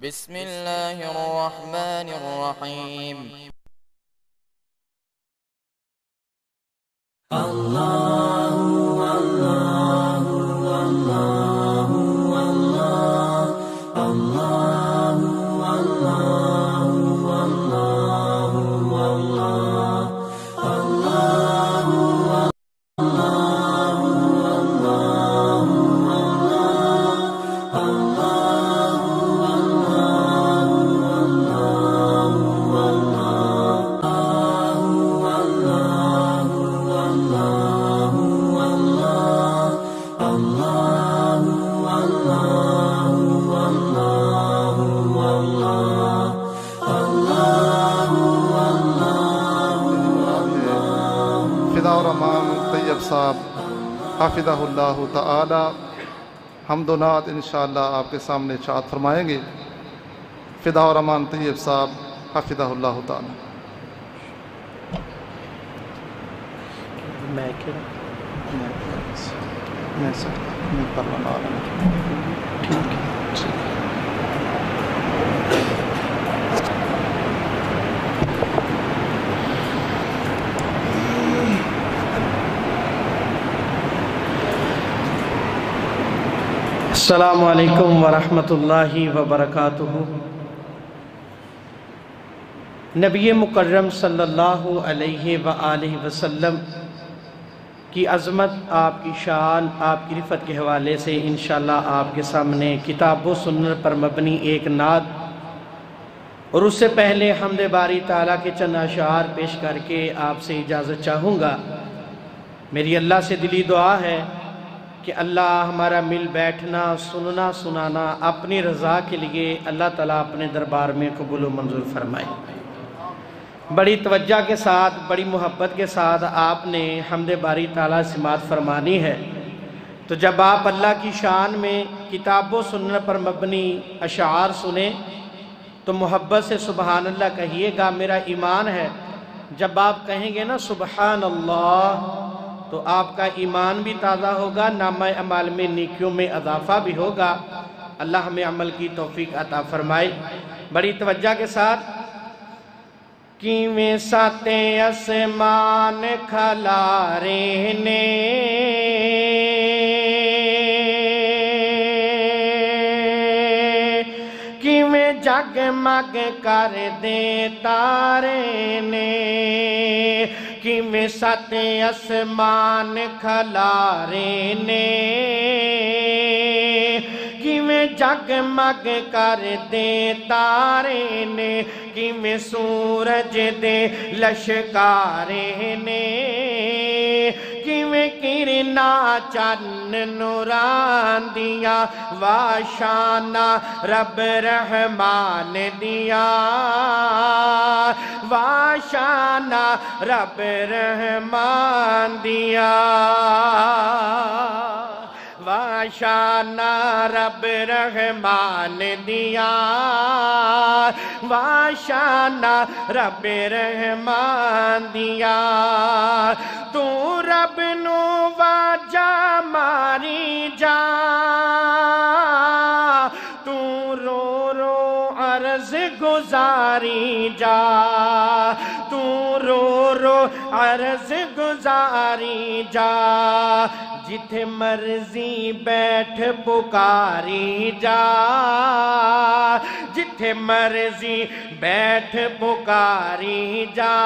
بسم الله الرحمن الرحيم. فدا الرحمن طیب صاحب حافظہ اللہ تعالی حمد و نعت انشاءاللہ آپ کے سامنے ارشاد فرمائیں گے۔ فدا الرحمن طیب صاحب حافظہ اللہ تعالی۔ السلام علیکم ورحمۃ اللہ وبرکاتہ۔ نبی مکرم صلی اللہ علیہ وآلہ وسلم کی عظمت، آپ کی شان، آپ کی رفعت کے حوالے سے انشاءاللہ آپ کے سامنے کتاب و سنت پر مبنی ایک نعت اور اس سے پہلے حمد باری تعالیٰ کے چند اشعار پیش کر کے آپ سے اجازت چاہوں گا۔ میری اللہ سے دلی دعا ہے کہ اللہ ہمارا مل بیٹھنا، سننا سنانا اپنی رضا کے لیے اللہ تعالیٰ اپنے دربار میں قبول و منظور فرمائے۔ بڑی توجہ کے ساتھ، بڑی محبت کے ساتھ آپ نے حمد باری تعالیٰ سماعت فرمانی ہے۔ تو جب آپ اللہ کی شان میں کتاب و سنت پر مبنی اشعار سنیں تو محبت سے سبحان اللہ کہیے گا۔ میرا ایمان ہے جب آپ کہیں گے نا سبحان اللہ تو آپ کا ایمان بھی تازہ ہوگا، نامہ اعمال میں نیکیوں میں اضافہ بھی ہوگا۔ اللہ ہمیں عمل کی توفیق عطا فرمائے۔ بڑی توجہ کے ساتھ کیویں ساتیں اسمان کھلارے نے کیویں جگمگ کر دے تارے نے کیویں ساتیں اسمان کھلارے نے کیویں جگمگ کر دے تارے نے کیویں سورج دے لشکارے نے کیویں کرنا چن نوران دیا واشانا رب رحمان دیا واشانا رب رحمان دیا واشانا رب رحمان دیا واشانا رب رحمان دیا تو رب نو واجہ ماری جا تو رو رو عرض گزاری جا تو رو رو عرض گزاری جا جتھے مرضی بیٹھ پکاری جا جتھے مرضی بیٹھ پکاری جا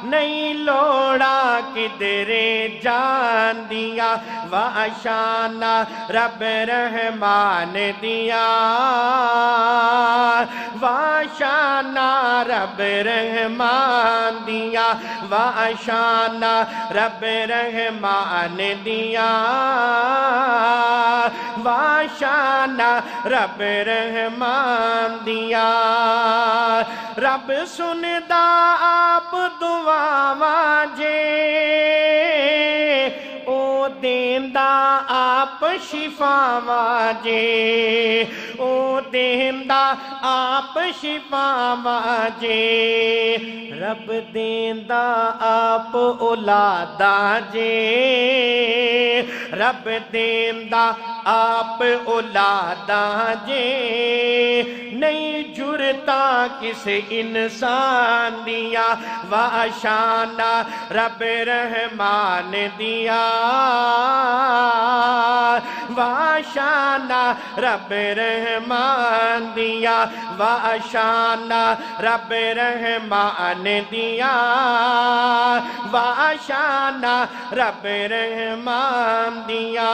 نہیں لوڑا کدرے جان دیا واشانا رب رحمان دیا واشانا رب رحمان دیا واشانا رب رحمان دیا واشانا رب رحمان دیا رب سندا آپ دعاواں جے او دیندا آپ شفاواں جے او دیندا آپ شفاواں جے رب دیندا آپ اولاداں جے رب دیندا آپ اولاداں جے نہیں جرتا کسی انسان دیا واشانہ رب رحمان دیا واشانہ رب رحمان دیا واشانہ رب رحمان دیا واشانہ رب رحمان دیا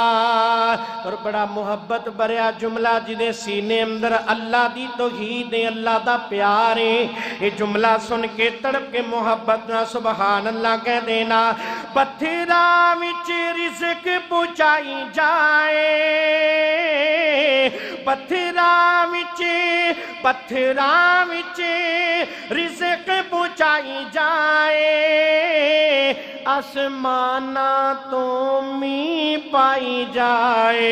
اور بڑا محبت بریا جملہ جدے سینے اندر اللہ دی توحید اللہ دا پیارے یہ جملہ سن کے تڑپ کے محبت نہ سبحان اللہ کہہ دینا پتھرا وچ رزق پہنچائی جائے پتھرا وچ رزق پہنچائی جائے آسمانہ تو می پائی جائے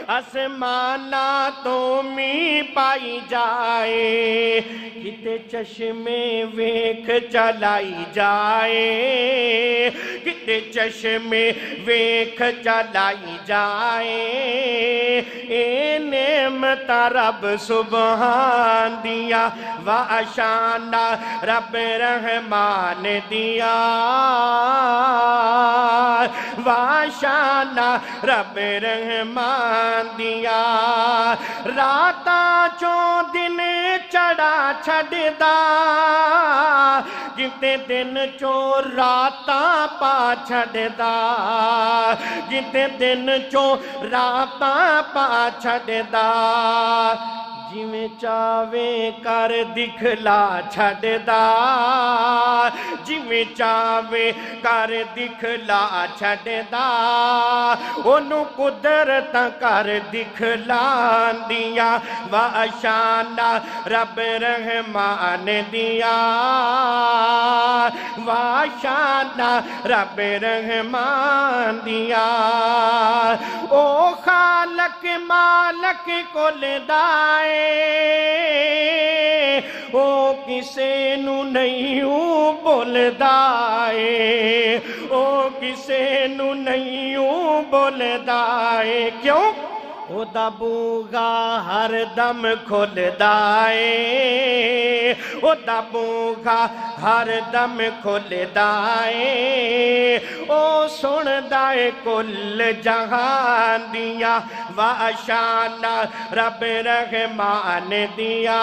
آسمانہ تو می پائی جائے کتے چشمے ویکھ چلائی جائے کتے چشمے ویکھ چلائی جائے اے نعمت رب سبحان دیا واشانہ رب رحمان دیا واشانہ رب رحمان دیا راتاں چوں دن چڑھا چھڑدا جتے دن چوں راتاں پا چھڑدا جتے دن چوں راتاں پا چھڑدا جویں چاوے کر دکھلا چھڑدا جویں چاوے کر دکھلا چھڑدا انہوں قدرت کر دکھلا دیا واشانہ رب رحمان دیا واشانہ رب رحمان دیا او خالق مالک کل دائے او کسے نو نہیں بولدائے او کسے نو نہیں بولدائے کیوں او دا بوغا ہر دم کھلدائے او دا بوغا ہر دم کھلدائے او سندائے کل جہان دیا واشانہ رب رحمان دیا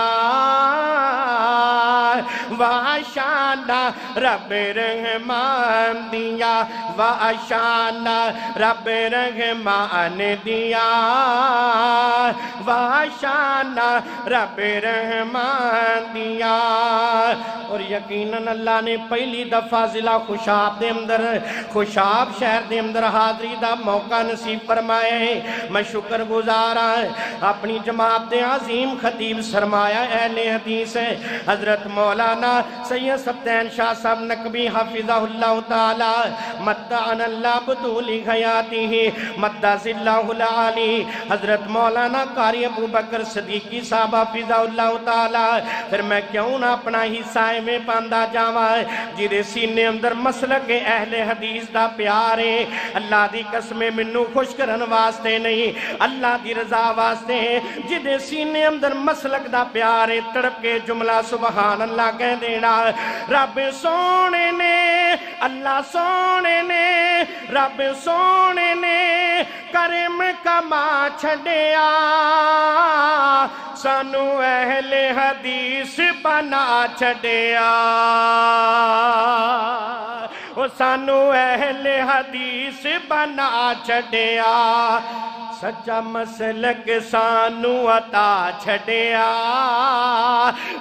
واشانہ رب رحمان دیا واشانہ رب رحمان دیا واشانہ رب رحمان دیا اور یقیناً اللہ نے پہلی دفعہ ضلع خوشاب دے اندر خوشاب شہر دے اندر حاضری دا موقع نصیب فرمایا ہے میں شکر گزارا اپنی جماعت دے عظیم خطیب سرمایہ اہل حدیث ہے حضرت مولانا سید سبتین شاہ صاحب نقبی حافظہ اللہ تعالی مدعن اللہ بدولی حیاتی ہی مدعز اللہ العالی حضرت مولانا قاری ابو بکر صدیقی صاحب حافظہ اللہ تعالی پھر میں کیوں نہ اپنا حصہ میں پاندہ جاوا جیدے سینے اندر مسلک اہل حدیث دا پیارے اللہ دی قسمیں منو خوش کرن واسطے نہیں اللہ دی رضا واسطے جیدے سینے اندر مسلک دا پیارے تڑپ کے جملہ سبحان اللہ کہہ دینا رب سونے نے اللہ سونے نے رب سونے نے کرم کما چھڑیا سانو اہل حدیث بنا چھڑیا سانو اہل حدیث بنا چھڑیا سچا مسلک سانو عطا چھڑیا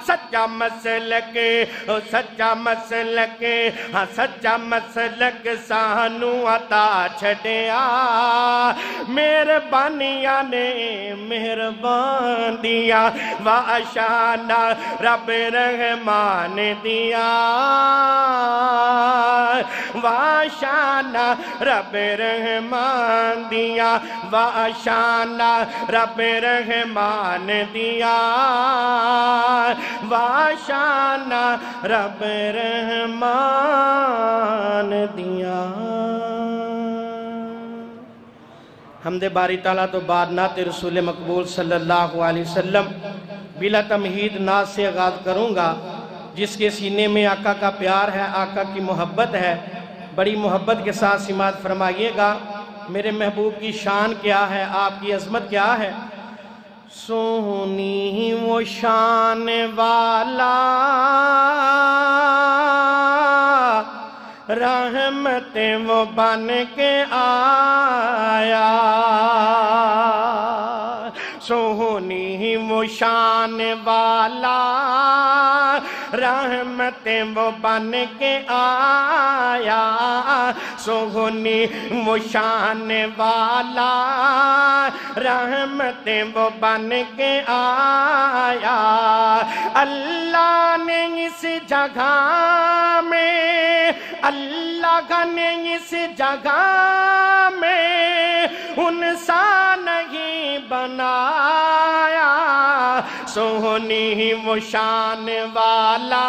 سچا مسلک سچا مسلک ہاں سچا مسلک سانو عطا چھڑیا مہربانیاں نے مہربان دیا واشانا رب رحمان دیا واشانا رب رحمان دیا واشانا رب رحمان دیا واشانا رب رحمان دیا حمد باری تعالیٰ تو بعد نعت رسول مقبول صلی اللہ علیہ وسلم بلا تمہید نعت سے آغاز کروں گا جس کے سینے میں آقا کا پیار ہے آقا کی محبت ہے بڑی محبت کے ساتھ سماعت فرمائیے گا میرے محبوب کی شان کیا ہے آپ کی عظمت کیا ہے سونی وہ شان والا رحمت وہ بن کے آیا سونی وہ شان والا رحمت وہ بن کے آیا سونی وہ شان والا رحمت وہ بن کے آیا اللہ نے اس جگہ میں اللہ نے اس جگہ میں انسا نہیں بنایا سونی وہ شان والا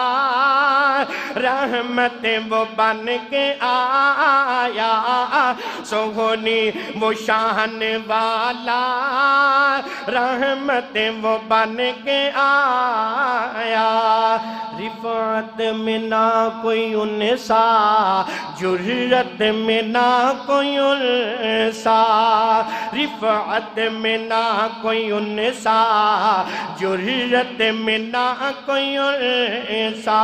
رحمت وہ بن کے آیا سونی وہ شان والا رحمت وہ بن کے آیا رفعت میں نہ کوئی انسا جرت میں نہ کوئی انسا رفعت میں نہ کوئی انسا جرت میں نہ کوئی انسا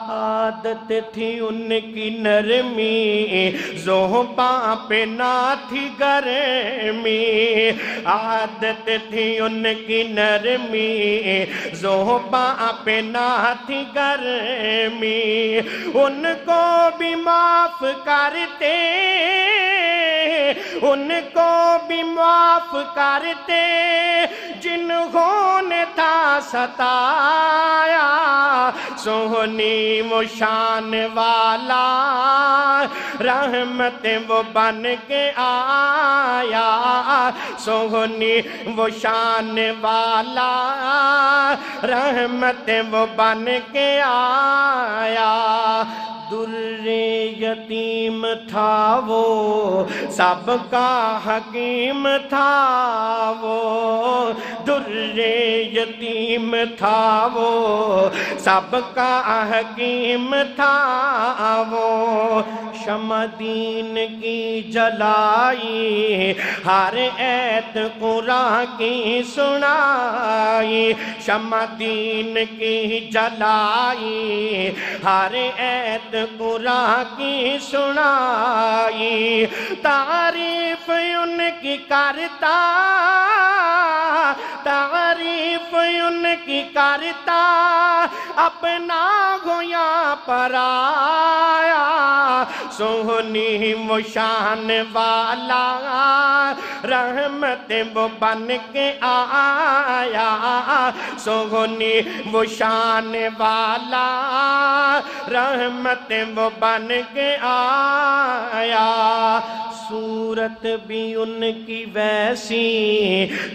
عادت تھی ان کی نرمی زوباں پہ نہ تھی گرمی عادت تھی ان کی نرمی زوباں پہ نہ تھی گرمی ان کو بھی معاف کرتے ان کو بھی معاف کرتے جنہوں نے تھا ستایا سونی وہ شان والا رحمت وہ بن کے آیا سونی وہ شان والا رحمت وہ بن کے آیا در یتیم تھا وہ سب کا حکیم تھا وہ در یتیم تھا وہ سب کا حکیم تھا وہ شمع دین کی جلائی ہر ایت قرآن کی سنائی شمع دین کی جلائی ہر ایت قرآن کی سنائی تعریف ان کی کرتا تعریف ان کی کرتا اپنا گویا پر آیا سونی وہ شان والا رحمت وہ بن کے آیا سونی وہ شان والا رحمت وہ بن کے آیا صورت بھی ان کی ویسی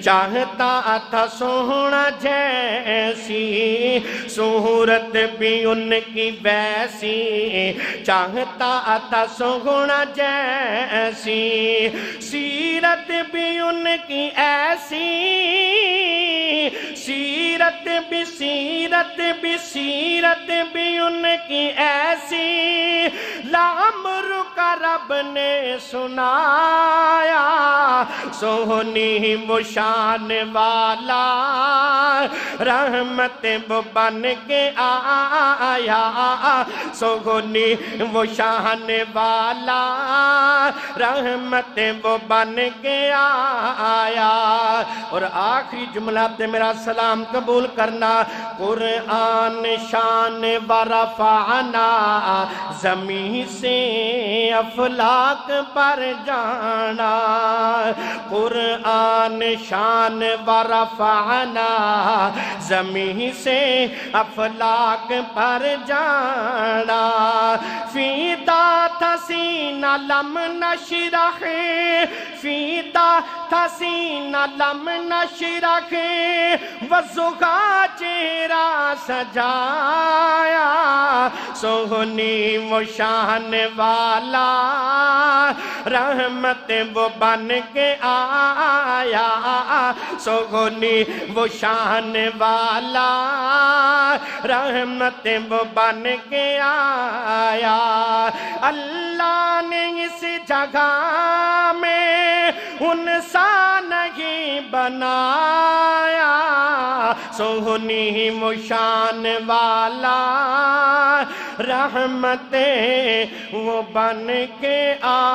چاہتا تھا سونا جیسی صورت بھی ان کی ویسی چاہتا تھا سونا جیسی سیرت بھی ان کی ایسی سیرت بھی ان کی ایسی لامرکا کا رب نے سنایا سونی وہ شان والا رحمت وہ بن کے آیا سونی وہ شان والا رحمت وہ بن کے آیا اور آخری جملہ پہ میرا سلام قبول کرنا قرآن شان ورفعنا زمین سے افلاک پر جانا قرآن شان ورفعنا زمین سے افلاک پر جانا فیدا تھا سینہ لم نشرح فیدا تھا سینہ لم نشرح وزغا چہرہ سجایا سونی وہ شان والا رحمت وہ بن کے آیا سونی وہ شان والا رحمت وہ بن کے آیا اللہ نے اس جگہ میں انسا نہیں بنایا سونی وہ شان والا رحمت وہ بن کے آیا